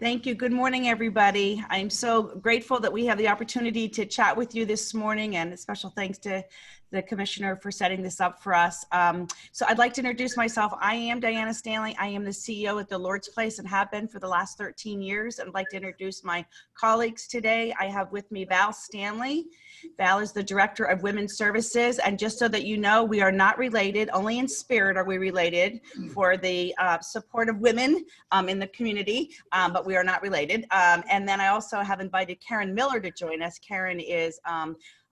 Thank you. Good morning, everybody. I'm so grateful that we have the opportunity to chat with you this morning, and a special thanks to the Commissioner for setting this up for us. So I'd like to introduce myself. I am Diana Stanley. I am the CEO at the Lord's Place and have been for the last 13 years. I'd like to introduce my colleagues today. I have with me Val Stanley. Val is the Director of Women's Services, and just so that you know, we are not related, only in spirit are we related for the support of women in the community, but we are not related. And then I also have invited Karen Miller to join us. Karen is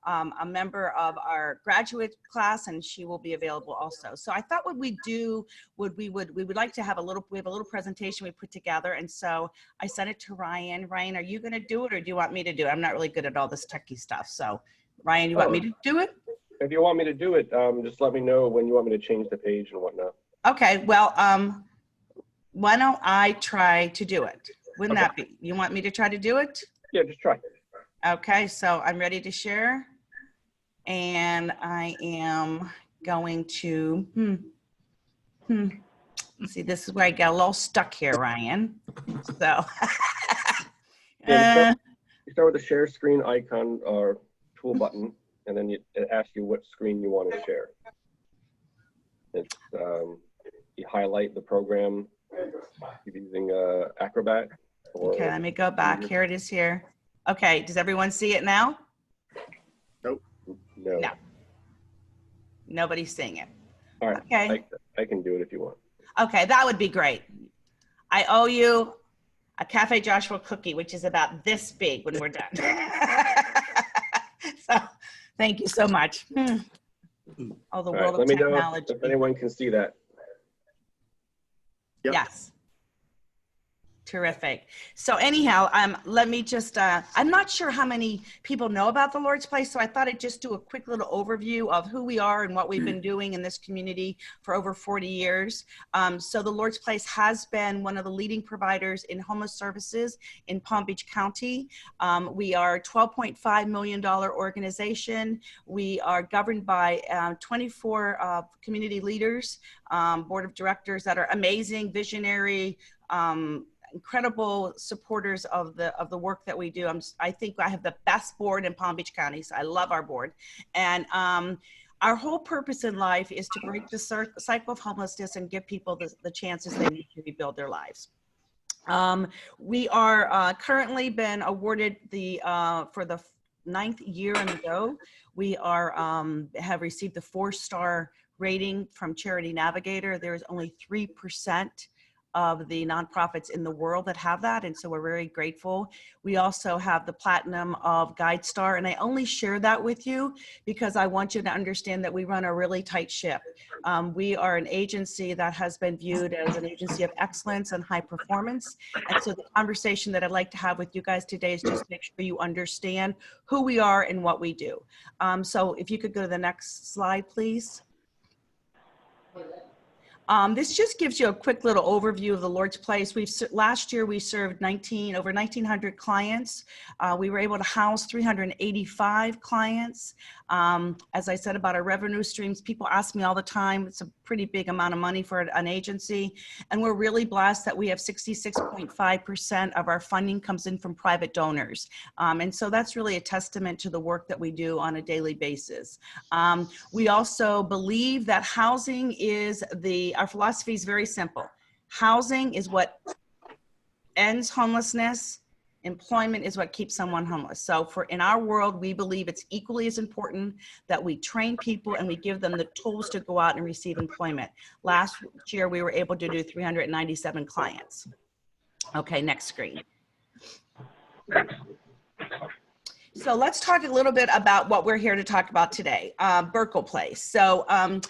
a member of our graduate class, and she will be available also. So I thought what we'd do, we would like to have we have a little presentation we put together, and so I sent it to Ryan. Ryan, are you going to do it, or do you want me to do it? I'm not really good at all this techie stuff. So Ryan, you want me to do it? If you want me to do it, just let me know when you want me to change the page and whatnot. Okay, well, why don't I try to do it? Wouldn't that be, you want me to try to do it? Yeah, just try. Okay, so I'm ready to share. And I am going to, see, this is where I get a little stuck here, Ryan. So, yeah, you start with the share screen icon or tool button, and then it asks you what screen you want to share. It's, you highlight the program using Acrobat. Okay, let me go back. Here it is here. Okay, does everyone see it now? Nope. No. Nobody's seeing it. All right. Okay. I can do it if you want. Okay, that would be great. I owe you a Cafe Joshua cookie, which is about this big when we're done. So, thank you so much. Oh, the world of technology. Let me know if anyone can see that. Yep. Yes. Terrific. So anyhow, let me just, I'm not sure how many people know about the Lord's Place, so I thought I'd just do a quick little overview of who we are and what we've been doing in this community for over 40 years. So the Lord's Place has been one of the leading providers in homeless services in Palm Beach County. We are a $12.5 million organization. We are governed by 24 community leaders, board of directors that are amazing, visionary, incredible supporters of the work that we do. I think I have the best board in Palm Beach County, so I love our board. And our whole purpose in life is to break the cycle of homelessness and give people the chances they need to rebuild their lives. We are currently been awarded for the 9th year in a row. We have received the 4-star rating from Charity Navigator. There is only 3% of the nonprofits in the world that have that, and so we're very grateful. We also have the platinum of GuideStar, and I only share that with you because I want you to understand that we run a really tight ship. We are an agency that has been viewed as an agency of excellence and high performance, and so the conversation that I'd like to have with you guys today is just make sure you understand who we are and what we do. So if you could go to the next slide, please. This just gives you a quick little overview of the Lord's Place. Last year we served over 1,900 clients. We were able to house 385 clients. As I said about our revenue streams, people ask me all the time, it's a pretty big amount of money for an agency. And we're really blessed that we have 66.5% of our funding comes in from private donors. And so that's really a testament to the work that we do on a daily basis. We also believe that housing is our philosophy is very simple. Housing is what ends homelessness. Employment is what keeps someone homeless. So in our world, we believe it's equally as important that we train people and we give them the tools to go out and receive employment. Last year, we were able to do 397 clients. Okay, next screen. So let's talk a little bit about what we're here to talk about today, Burckle Place. So I'm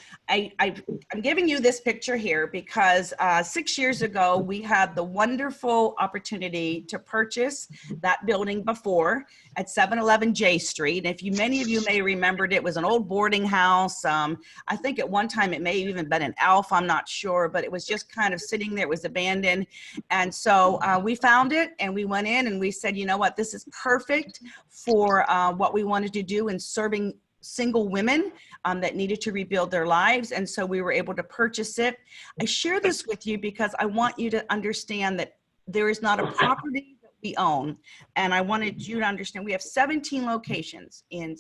giving you this picture here because 6 years ago, we had the wonderful opportunity to purchase that building before at 711 J Street. And many of you may remember it was an old boarding house. I think at one time it may have even been an ALF, I'm not sure, but it was just kind of sitting there, it was abandoned. And so we found it and we went in and we said, you know what, this is perfect for what we wanted to do in serving single women that needed to rebuild their lives. And so we were able to purchase it. I share this with you because I want you to understand that there is not a property that we own. And I wanted you to understand, we have 17 locations in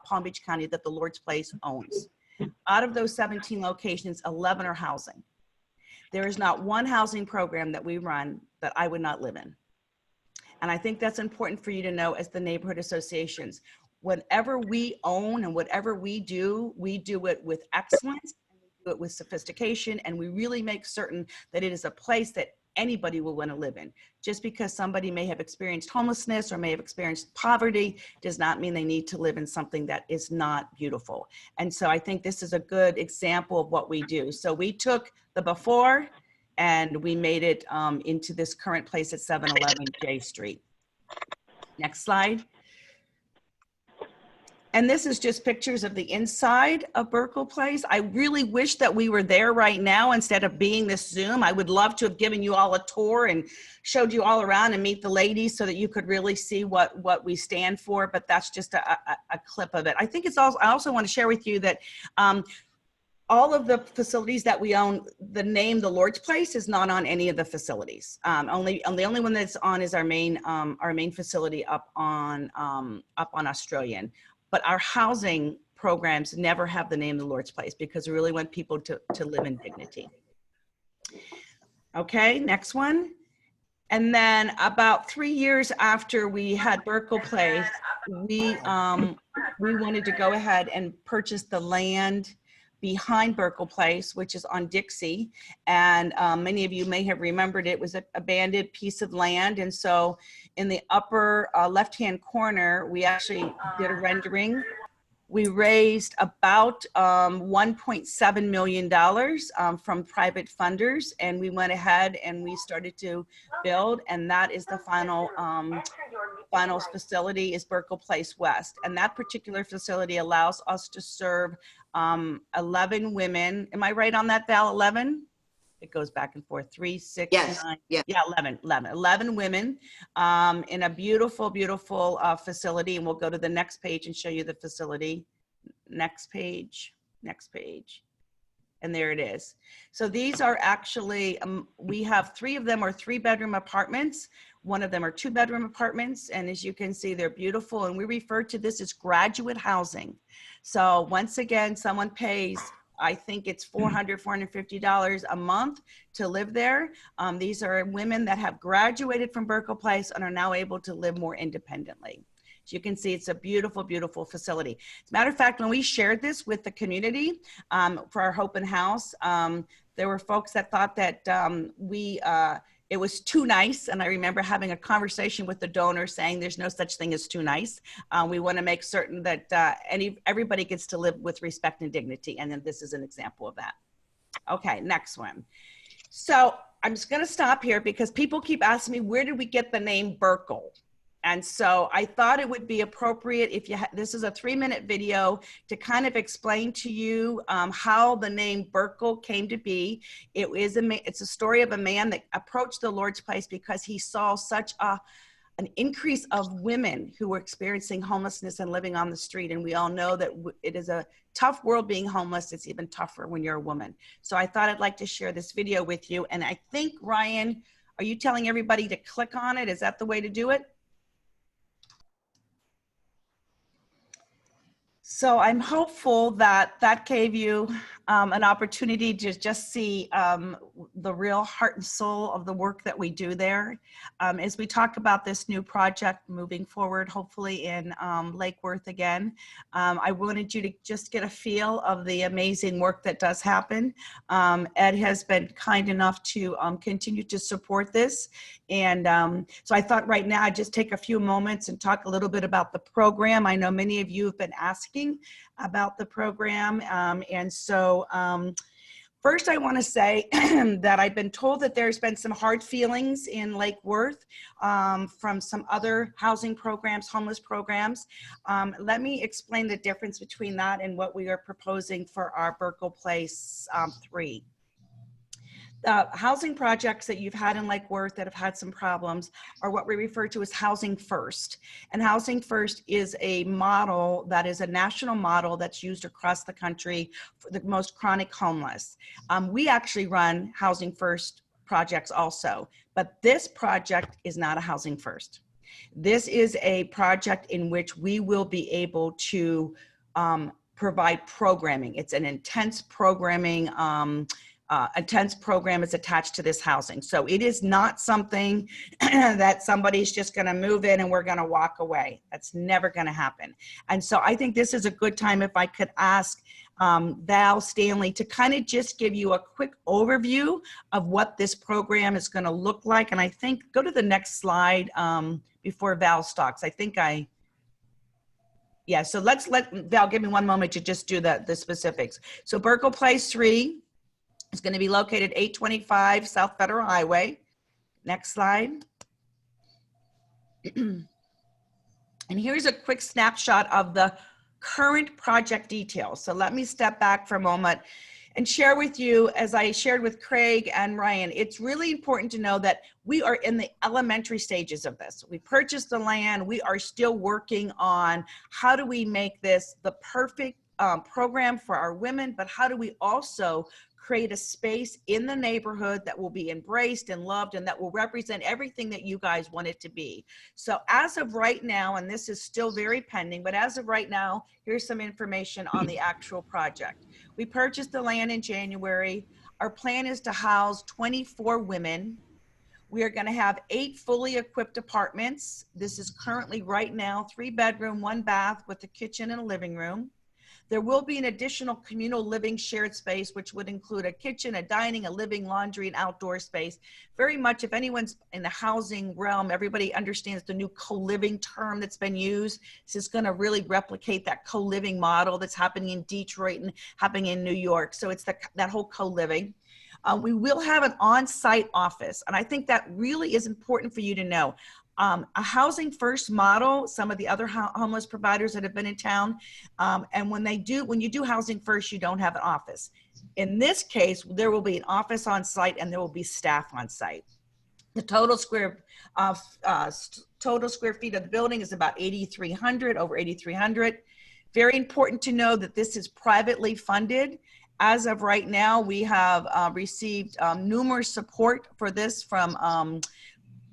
Palm Beach County that the Lord's Place owns. Out of those 17 locations, 11 are housing. There is not one housing program that we run that I would not live in. And I think that's important for you to know as the neighborhood associations. Whatever we own and whatever we do it with excellence, and we do it with sophistication, and we really make certain that it is a place that anybody will want to live in. Just because somebody may have experienced homelessness or may have experienced poverty does not mean they need to live in something that is not beautiful. And so I think this is a good example of what we do. So we took the before and we made it into this current place at 711 J Street. Next slide. And this is just pictures of the inside of Burckle Place. I really wish that we were there right now instead of being this Zoom. I would love to have given you all a tour and showed you all around and meet the ladies so that you could really see what we stand for, but that's just a clip of it. I think it's also, I also want to share with you that all of the facilities that we own, the name The Lord's Place is not on any of the facilities. The only one that's on is our main facility up on Australian. But our housing programs never have the name The Lord's Place because we really want people to live in dignity. Okay, next one. And then about 3 years after we had Burckle Place, we wanted to go ahead and purchase the land behind Burckle Place, which is on Dixie. And many of you may have remembered it was an abandoned piece of land. And so in the upper left-hand corner, we actually did a rendering. We raised about $1.7 million from private funders, and we went ahead and we started to build, and that is the final facility is Burckle Place West. And that particular facility allows us to serve 11 women. Am I right on that, Val? 11? It goes back and forth. 3, 6, Yes. 9. Yeah. Yeah, 11 women in a beautiful, beautiful facility. And we'll go to the next page and show you the facility. Next page. And there it is. So these are actually, we have 3 of them are 3-bedroom apartments. 1 of them are 2-bedroom apartments. And as you can see, they're beautiful. And we refer to this as graduate housing. So once again, someone pays, I think it's $400, $450 a month to live there. These are women that have graduated from Burckle Place and are now able to live more independently. As you can see, it's a beautiful, beautiful facility. As a matter of fact, when we shared this with the community for our Hope and House, there were folks that thought that it was too nice. And I remember having a conversation with the donor saying there's no such thing as too nice. We want to make certain that everybody gets to live with respect and dignity. And then this is an example of that. Okay, next one. So I'm just going to stop here because people keep asking me, where did we get the name Burckle? And so I thought it would be appropriate if this is a 3-minute video to kind of explain to you how the name Burckle came to be. It's a story of a man that approached the Lord's Place because he saw such an increase of women who were experiencing homelessness and living on the street. And we all know that it is a tough world being homeless. It's even tougher when you're a woman. So I thought I'd like to share this video with you. And I think, Ryan, are you telling everybody to click on it? Is that the way to do it? So I'm hopeful that that gave you an opportunity to just see the real heart and soul of the work that we do there. As we talk about this new project moving forward, hopefully in Lake Worth again, I wanted you to just get a feel of the amazing work that does happen. Ed has been kind enough to continue to support this. And so I thought right now I'd just take a few moments and talk a little bit about the program. I know many of you have been asking about the program. And so first I want to say that I've been told that there's been some hard feelings in Lake Worth from some other housing programs, homeless programs. Let me explain the difference between that and what we are proposing for our Burckle Place 3. Housing projects that you've had in Lake Worth that have had some problems are what we refer to as Housing First. And Housing First is a model that is a national model that's used across the country for the most chronic homeless. We actually run Housing First projects also. But this project is not a housing first. This is a project in which we will be able to provide programming. It's an intense programming, intense program is attached to this housing. So it is not something that somebody's just going to move in and we're going to walk away. That's never going to happen. And so I think this is a good time if I could ask Val Stanley to kind of just give you a quick overview of what this program is going to look like. And I think, go to the next slide before Val talks. Yeah, so let's let Val give me one moment to just do the specifics. So Burckle Place III is going to be located 825 South Federal Highway. Next slide. And here's a quick snapshot of the current project details. So let me step back for a moment and share with you, as I shared with Craig and Ryan, it's really important to know that we are in the elementary stages of this. We purchased the land. We are still working on how do we make this the perfect program for our women, but how do we also create a space in the neighborhood that will be embraced and loved and that will represent everything that you guys want it to be. So as of right now, and this is still very pending, but as of right now, here's some information on the actual project. We purchased the land in January. Our plan is to house 24 women. We are going to have 8 fully equipped apartments. This is currently right now 3-bedroom, 1 bath with a kitchen and a living room. There will be an additional communal living shared space, which would include a kitchen, a dining, a living, laundry, and outdoor space. Very much, if anyone's in the housing realm, everybody understands the new co-living term that's been used. This is going to really replicate that co-living model that's happening in Detroit and happening in New York. So it's that whole co-living. We will have an on-site office, and I think that really is important for you to know. A housing first model, some of the other homeless providers that have been in town, and when you do housing first, you don't have an office. In this case, there will be an office on site and there will be staff on site. The total square feet of the building is about 8,300, over 8,300. Very important to know that this is privately funded. As of right now, we have received numerous support for this from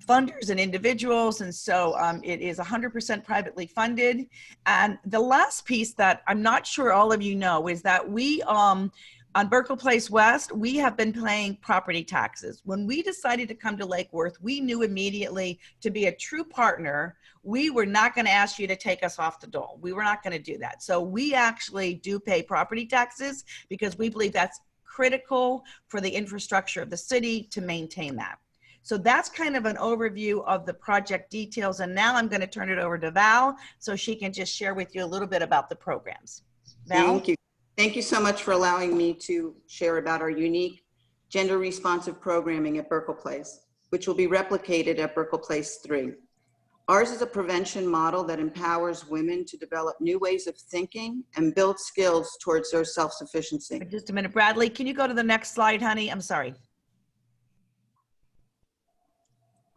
funders and individuals, and so it is 100% privately funded. And the last piece that I'm not sure all of you know is that we, on Burckle Place West, we have been paying property taxes. When we decided to come to Lake Worth, we knew immediately to be a true partner, we were not going to ask you to take us off the dole. We were not going to do that. So we actually do pay property taxes because we believe that's critical for the infrastructure of the city to maintain that. So that's kind of an overview of the project details. And now I'm going to turn it over to Val so she can just share with you a little bit about the programs. Val? Thank you. Thank you so much for allowing me to share about our unique gender responsive programming at Burckle Place, which will be replicated at Burckle Place III. Ours is a prevention model that empowers women to develop new ways of thinking and build skills towards their self-sufficiency. Just a minute, Bradley, can you go to the next slide, honey? I'm sorry.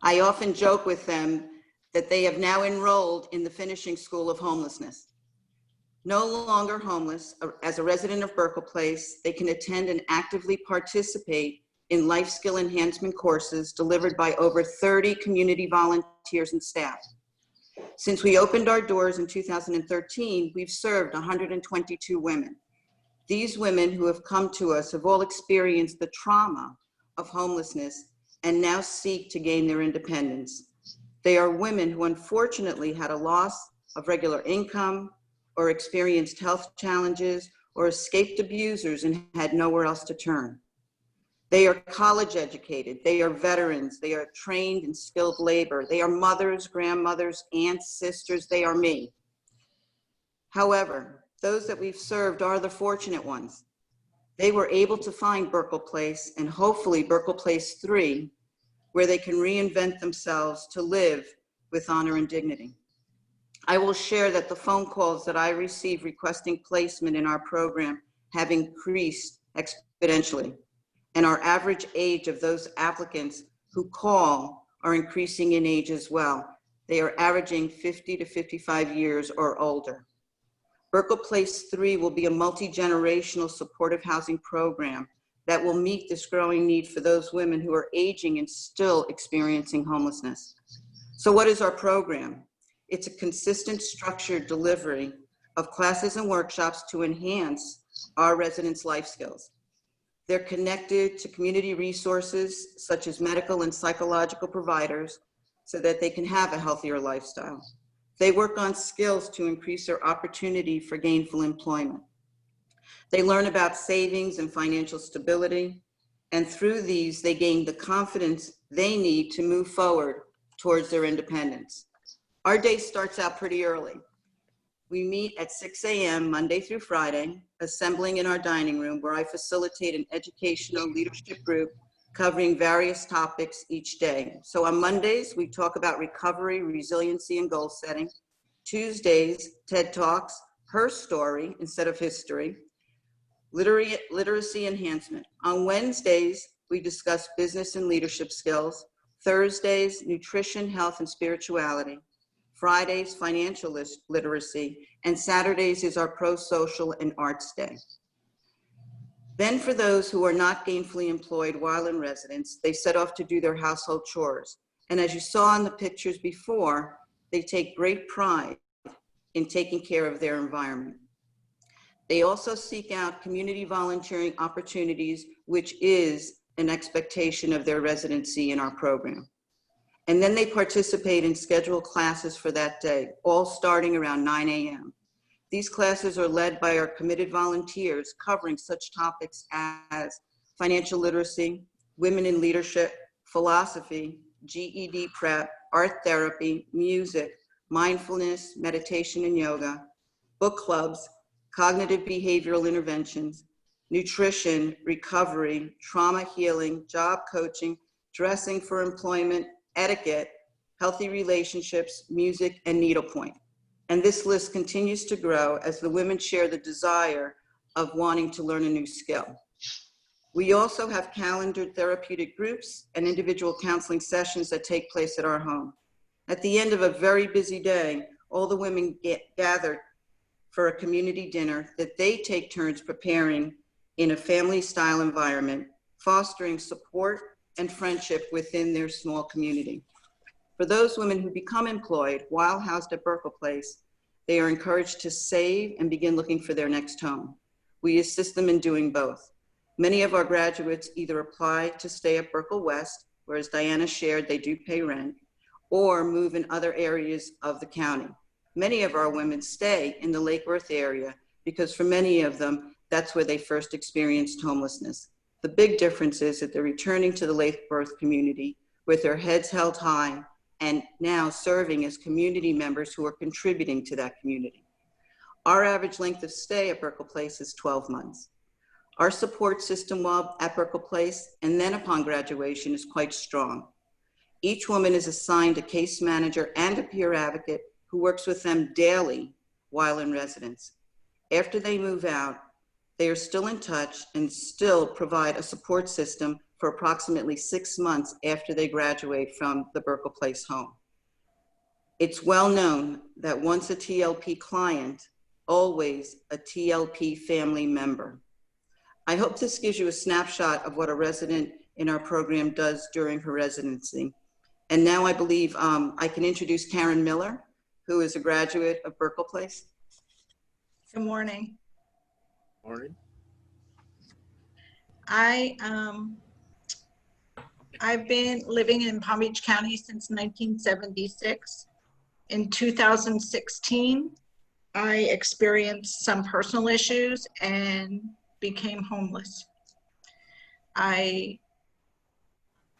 I often joke with them that they have now enrolled in the finishing school of homelessness. No longer homeless, as a resident of Burckle Place, they can attend and actively participate in life skill enhancement courses delivered by over 30 community volunteers and staff. Since we opened our doors in 2013, we've served 122 women. These women who have come to us have all experienced the trauma of homelessness and now seek to gain their independence. They are women who unfortunately had a loss of regular income or experienced health challenges or escaped abusers and had nowhere else to turn. They are college educated, they are veterans, they are trained in skilled labor, they are mothers, grandmothers, aunts, sisters, they are me. However, those that we've served are the fortunate ones. They were able to find Burckle Place and hopefully Burckle Place III, where they can reinvent themselves to live with honor and dignity. I will share that the phone calls that I receive requesting placement in our program have increased exponentially, and our average age of those applicants who call are increasing in age as well. They are averaging 50 to 55 years or older. Burckle Place III will be a multi-generational supportive housing program that will meet this growing need for those women who are aging and still experiencing homelessness. So what is our program? It's a consistent, structured delivery of classes and workshops to enhance our residents' life skills. They're connected to community resources such as medical and psychological providers so that they can have a healthier lifestyle. They work on skills to increase their opportunity for gainful employment. They learn about savings and financial stability, and through these, they gain the confidence they need to move forward towards their independence. Our day starts out pretty early. We meet at 6 a.m. Monday through Friday, assembling in our dining room where I facilitate an educational leadership group covering various topics each day. So on Mondays, we talk about recovery, resiliency, and goal setting. Tuesdays, TED Talks, her story instead of history. Literacy enhancement. On Wednesdays, we discuss business and leadership skills. Thursdays, nutrition, health, and spirituality. Fridays, financial literacy. And Saturdays is our pro-social and arts day. Then for those who are not gainfully employed while in residence, they set off to do their household chores. And as you saw in the pictures before, they take great pride in taking care of their environment. They also seek out community volunteering opportunities, which is an expectation of their residency in our program. And then they participate in scheduled classes for that day, all starting around 9 a.m. These classes are led by our committed volunteers covering such topics as financial literacy, women in leadership, philosophy, GED prep, art therapy, music, mindfulness, meditation and yoga, book clubs, cognitive behavioral interventions, nutrition, recovery, trauma healing, job coaching, dressing for employment, etiquette, healthy relationships, music, and needlepoint. And this list continues to grow as the women share the desire of wanting to learn a new skill. We also have calendared therapeutic groups and individual counseling sessions that take place at our home. At the end of a very busy day, all the women get gathered for a community dinner that they take turns preparing in a family-style environment, fostering support and friendship within their small community. For those women who become employed while housed at Burckle Place, they are encouraged to save and begin looking for their next home. We assist them in doing both. Many of our graduates either apply to stay at Burckle West, where as Diana shared, they do pay rent, or move in other areas of the county. Many of our women stay in the Lake Worth area because for many of them, that's where they first experienced homelessness. The big difference is that they're returning to the Lake Worth community with their heads held high and now serving as community members who are contributing to that community. Our average length of stay at Burckle Place is 12 months. Our support system while at Burckle Place and then upon graduation is quite strong. Each woman is assigned a case manager and a peer advocate who works with them daily while in residence. After they move out, they are still in touch and still provide a support system for approximately 6 months after they graduate from the Burckle Place home. It's well known that once a TLP client, always a TLP family member. I hope this gives you a snapshot of what a resident in our program does during her residency. And now I believe I can introduce Karen Miller, who is a graduate of Burckle Place. Good morning. Morning. I've been living in Palm Beach County since 1976. In 2016, I experienced some personal issues and became homeless. I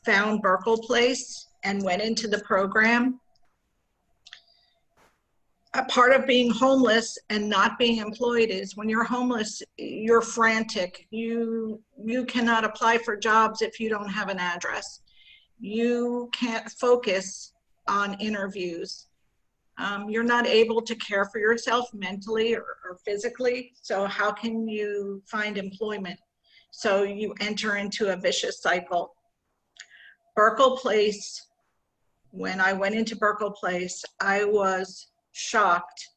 found Burckle Place and went into the program. A part of being homeless and not being employed is when you're homeless, you're frantic. You cannot apply for jobs if you don't have an address. You can't focus on interviews. You're not able to care for yourself mentally or physically. So how can you find employment? So you enter into a vicious cycle. Burckle Place, when I went into Burckle Place, I was shocked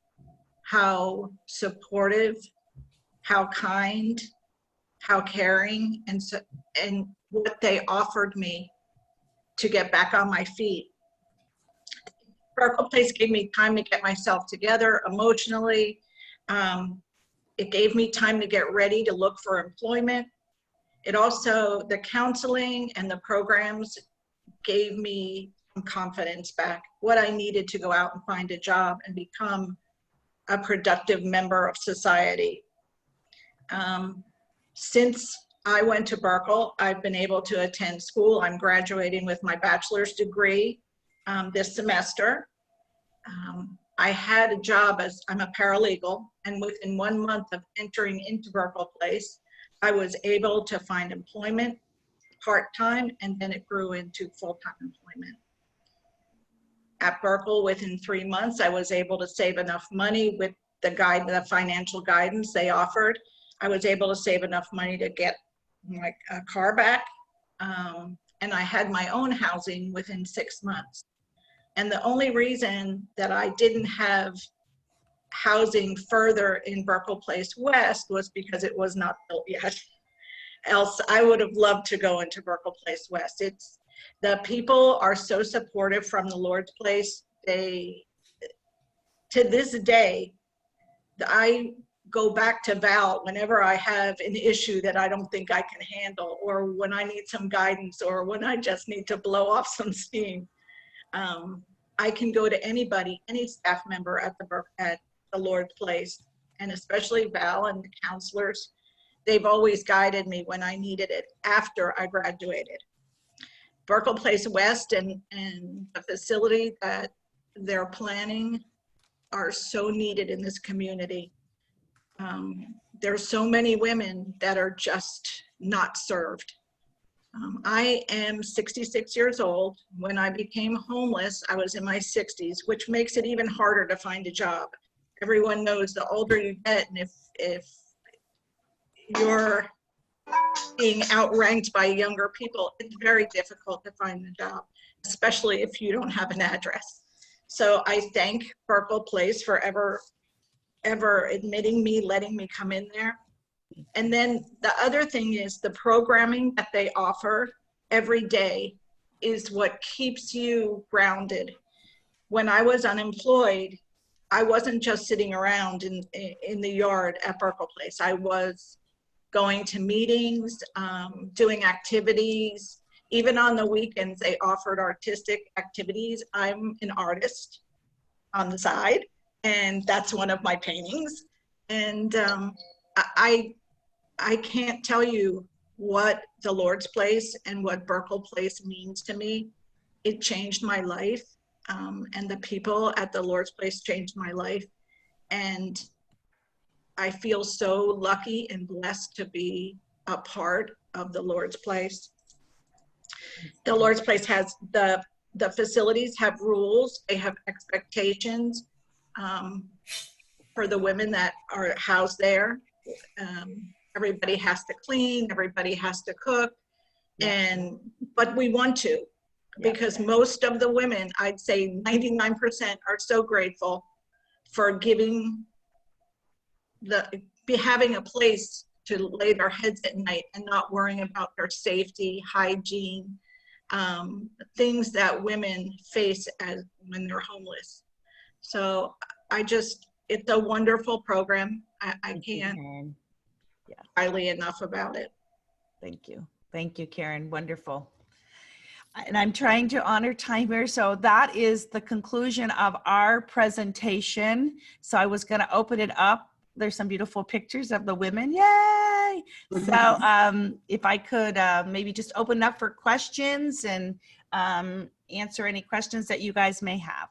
how supportive, how kind, how caring, and what they offered me to get back on my feet. Burckle Place gave me time to get myself together emotionally. It gave me time to get ready to look for employment. It also, the counseling and the programs gave me some confidence back, what I needed to go out and find a job and become a productive member of society. Since I went to Burckle, I've been able to attend school. I'm graduating with my bachelor's degree this semester. I had a job as, I'm a paralegal, and within 1 month of entering into Burckle Place, I was able to find employment part-time, and then it grew into full-time employment. At Burckle, within 3 months, I was able to save enough money with the financial guidance they offered. I was able to save enough money to get my car back, and I had my own housing within 6 months. And the only reason that I didn't have housing further in Burckle Place West was because it was not built yet. Else I would have loved to go into Burckle Place West. The people are so supportive from the Lord's Place. To this day, I go back to Val whenever I have an issue that I don't think I can handle, or when I need some guidance, or when I just need to blow off some steam. I can go to anybody, any staff member at the Lord's Place, and especially Val and the counselors. They've always guided me when I needed it after I graduated. Burckle Place West and the facility that they're planning are so needed in this community. There's so many women that are just not served. I am 66 years old. When I became homeless, I was in my 60s, which makes it even harder to find a job. Everyone knows the older you get, and if you're being outranked by younger people, it's very difficult to find a job, especially if you don't have an address. So I thank Burckle Place for ever admitting me, letting me come in there. And then the other thing is the programming that they offer every day is what keeps you grounded. When I was unemployed, I wasn't just sitting around in the yard at Burckle Place. I was going to meetings, doing activities. Even on the weekends, they offered artistic activities. I'm an artist on the side, and that's one of my paintings. And I can't tell you what the Lord's Place and what Burckle Place means to me. It changed my life, and the people at the Lord's Place changed my life. And I feel so lucky and blessed to be a part of the Lord's Place. The Lord's Place has, the facilities have rules, they have expectations for the women that are housed there. Everybody has to clean, everybody has to cook, but we want to, because most of the women, I'd say 99%, are so grateful for having a place to lay their heads at night and not worrying about their safety, hygiene, things that women face when they're homeless. So it's a wonderful program. I can't highly enough about it. Thank you. Thank you, Karen. Wonderful. And I'm trying to honor time here. So that is the conclusion of our presentation. So I was going to open it up. There's some beautiful pictures of the women. Yay! So if I could maybe just open up for questions and answer any questions that you guys may have.